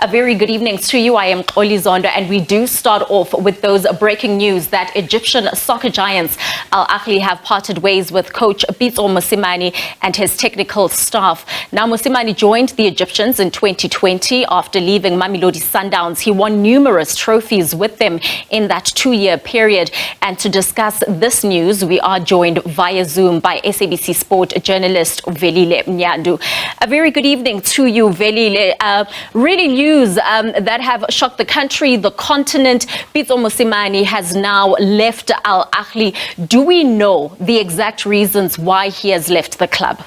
A very good evening to you. I am Oli Zondo, and we do start off with those breaking news that Egyptian soccer giants Al Ahly have parted ways with Coach Pitso Mosimane and his technical staff. Now, Mosimane joined the Egyptians in 2020 after leaving Mamelodi Sundowns. He won numerous trophies with them in that 2-year period. And to discuss this news, we are joined via Zoom by SABC Sport journalist Velile Mnyandu. A very good evening to you, Velile. Really news that have shocked the country, the continent. Pitso Mosimane has now left Al Ahly. Do we know the exact reasons why he has left the club?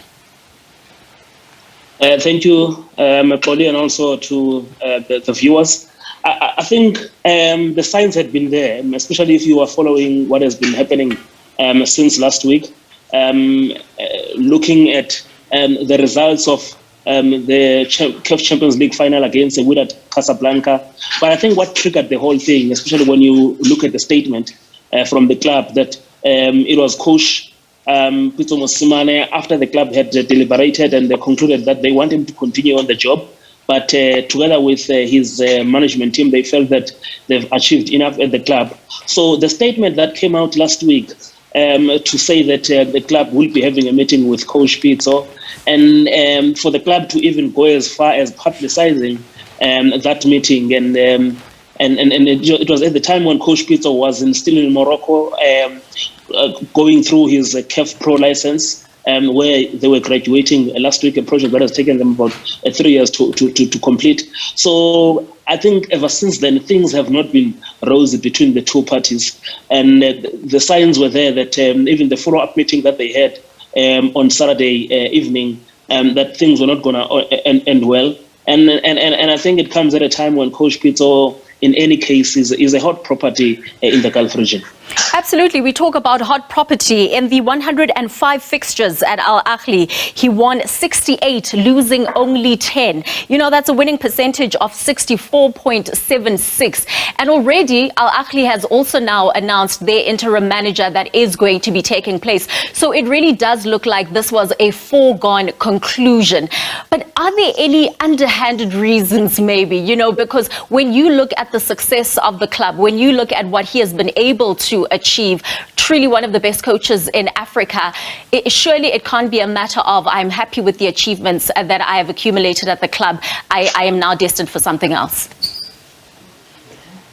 Thank you, Polly, and also to the viewers. I think the signs had been there, especially if you are following what has been happening since last week, looking at the results of the CAF Champions League final against the Wydad Casablanca. But I think what triggered the whole thing, especially when you look at the statement from the club, that it was Coach Pitso Mosimane, after the club had deliberated and they concluded that they want him to continue on the job. But together with his management team, they felt that they've achieved enough at the club. So the statement that came out last week to say that the club will be having a meeting with Coach Pitso, and for the club to even go as far as publicizing that meeting, and it was at the time when Coach Pitso was still in Morocco, going through his CAF Pro license, where they were graduating last week, a project that has taken them about 3 years to complete. So I think ever since then, things have not been rosy between the two parties. And the signs were there that even the follow-up meeting that they had on Saturday evening, that things were not going to end well. And I think it comes at a time when Coach Pitso, in any case, is a hot property in the Gulf region. Absolutely. We talk about hot property. In the 105 fixtures at Al Ahly, he won 68, losing only 10. You know, that's a winning percentage of 64.76. And already, Al Ahly has also now announced their interim manager that is going to be taking place. So it really does look like this was a foregone conclusion. But are there any underhanded reasons, maybe? You know, because when you look at the success of the club, when you look at what he has been able to achieve, truly one of the best coaches in Africa, surely it can't be a matter of I'm happy with the achievements that I have accumulated at the club. I am now destined for something else.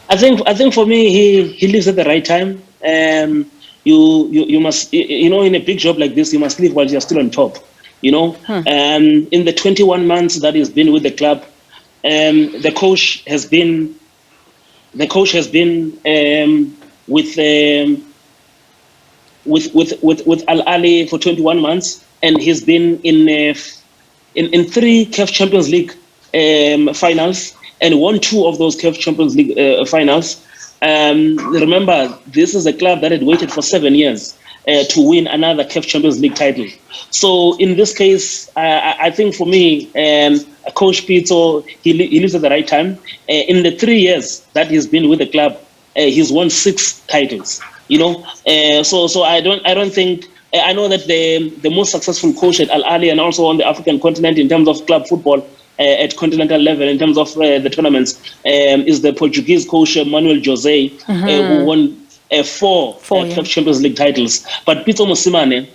I think for me he lives at the right time. You must, you know, in a big job like this, you must live while you're still on top. You know, in the 21 months that he's been with the club, the coach has been with Al Ahly for 21 months, and he's been in 3 CAF Champions League finals and won 2 of those CAF Champions League finals. Remember, this is a club that had waited for 7 years to win another CAF Champions League title. So in this case, I think for me, Coach Pitso, he lives at the right time. In the 3 years that he's been with the club, he's won 6 titles. You know, so I don't think. I know that the most successful coach at Al Ahly and also on the African continent in terms of club football at continental level, in terms of the tournaments, is the Portuguese coach Manuel Jose, who won 4 CAF Champions League titles. But Pitso Mosimane,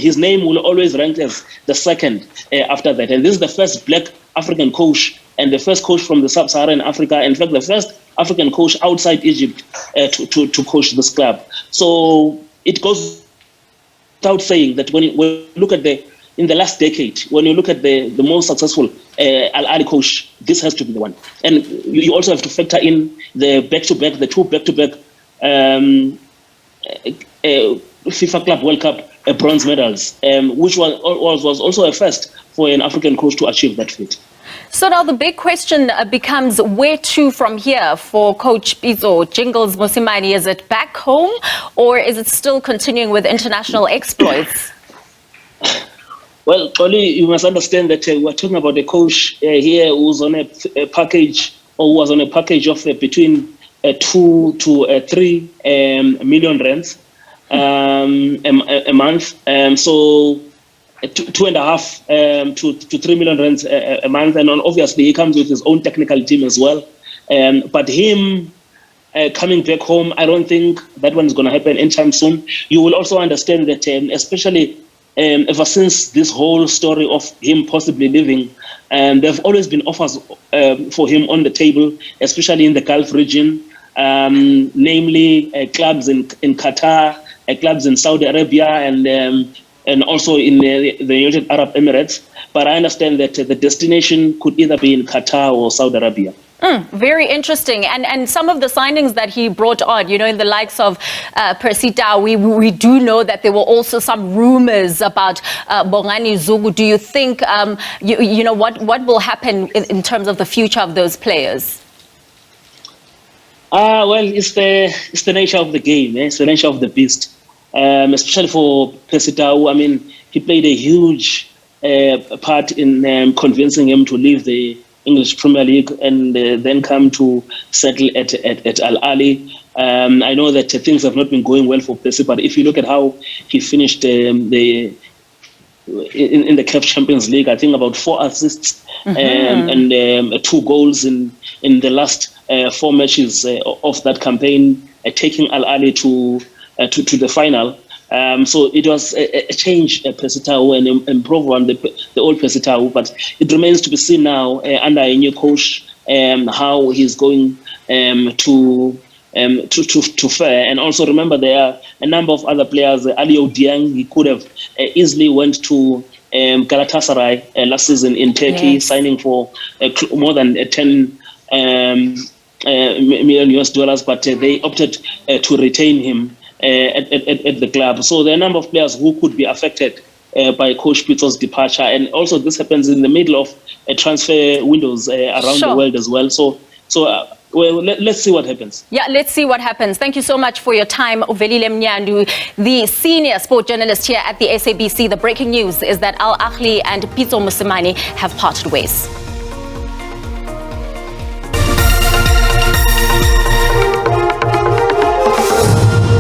his name will always rank as the second after that. And this is the first black African coach and the first coach from the sub-Saharan Africa. In fact, the first African coach outside Egypt to coach this club. So it goes without saying that when you look at in the last decade, when you look at the most successful Al Ahly coach, this has to be the one. And you also have to factor in the back-to-back, the 2 back-to-back FIFA Club World Cup bronze medals, which was also a first for an African coach to achieve that feat. So now the big question becomes where to from here for Coach Pitso Jingles Mosimane? Is it back home or is it still continuing with international exploits? Well, Oli, you must understand that we're talking about a coach here who's on a package, or who was on a package of between 2 to 3 million rands a month. So 2.5 to 3 million rands a month, and obviously he comes with his own technical team as well. But him coming back home, I don't think that one is going to happen anytime soon. You will also understand that, especially ever since this whole story of him possibly leaving, there have always been offers for him on the table, especially in the Gulf region, namely clubs in Qatar, clubs in Saudi Arabia, and also in the United Arab Emirates. But I understand that the destination could either be in Qatar or Saudi Arabia. Very interesting. And some of the signings that he brought on, you know, in the likes of Persita, we do know that there were also some rumors about Bongani Zugu. Do you think, you know, what will happen in terms of the future of those players? Well, it's the nature of the game. It's the nature of the beast. Especially for Persita, I mean, he played a huge part in convincing him to leave the English Premier League and then come to settle at Ahly. I know that things have not been going well for Percy, but if you look at how he finished in the CAF Champions League, I think about 4 assists and 2 goals in the last 4 matches of that campaign, taking Ahly to the final. So it was a change, Persita, and improve on the old Persita, but it remains to be seen now under a new coach how he's going to fare. And also remember, there are a number of other players. Ali Odiang, he could have easily went to Galatasaray last season in Turkey, signing for more than 10 million US dollars, but they opted to retain him at the club. So there are a number of players who could be affected by Coach Pitso's departure, and also this happens in the middle of transfer windows around the world as well. So well, let's see what happens. Yeah, let's see what happens. Thank you so much for your time, Velile Mnyandu, the senior sport journalist here at the SABC. The breaking news is that Ahly and Pitso Mosimane have parted ways.